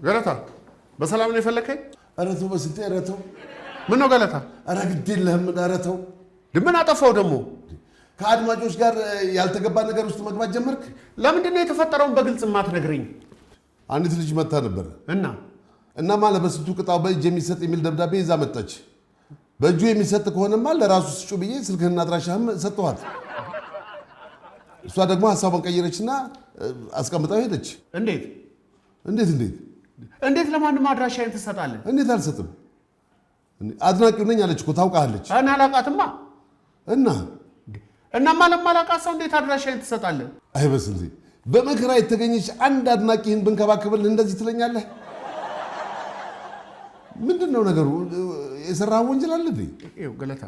ገለታ በሰላም ነው የፈለከኝ? አረተው በስንቴ አረተው ምን ነው ገለታ? አረ ግድ የለህም አረተው። ምን አጠፋው ደግሞ? ከአድማጮች ጋር ያልተገባ ነገር ውስጥ መግባት ጀመርክ? ለምንድን ነው የተፈጠረውን በግልጽ ማትነግረኝ? አንዲት ልጅ መታ ነበር እና ማለት በስንቱ ቅጣው በእጅ የሚሰጥ የሚል ደብዳቤ ይዛ መጣች። በእጁ የሚሰጥ ከሆነማ ለራሱ ስጩ ብዬ ስልክህና አድራሻህም ሰጠኋት። እሷ ደግሞ ሐሳቧን ቀየረችና አስቀምጣው ሄደች። እንዴት ለማንም አድራሻዬን ትሰጣለህ? እንዴት አልሰጥም? አድናቂው ነኝ አለች እኮ ታውቃለች። እኔ አላውቃትማ። እናማ ለማላውቃት ሰው እንዴት አድራሻዬን ትሰጣለህ? አይበስልኝ። በመከራ የተገኘች አንድ አድናቂህን ብንከባከብልህ እንደዚህ ትለኛለህ? ምንድነው ነገሩ? የሰራህ ወንጀል አለ እንዴ? ይኸው ገለታ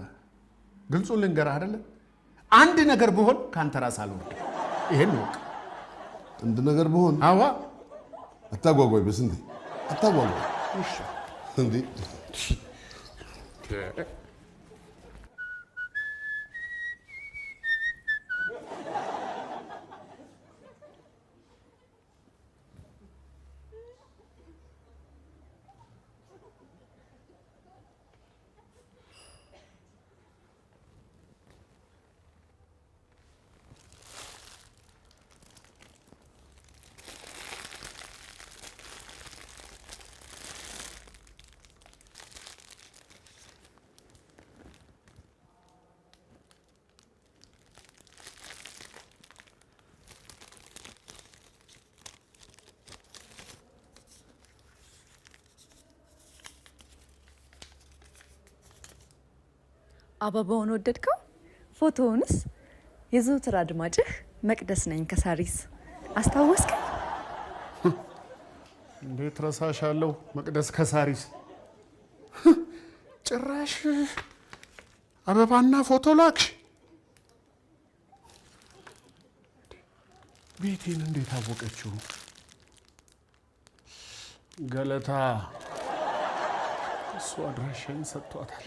ግልጹን ልንገርህ አይደለ? አንድ ነገር ብሆን ካንተ ራስ አልወርድ። ይሄን ወቅ አንድ ነገር ብሆን አዋ አታጓጓይ በስንቴ አታጓጓይ። እሺ እንዴ አበባውን ወደድከው? ፎቶውንስ? የዘውትር አድማጭህ መቅደስ ነኝ ከሳሪስ። አስታወስከኝ? እንዴት ረሳሻለሁ? መቅደስ ከሳሪስ ጭራሽ አበባና ፎቶ ላክሽ? ቤቴን እንዴት አወቀችው? ገለታ እሱ አድራሻዬን ሰጥቷታል።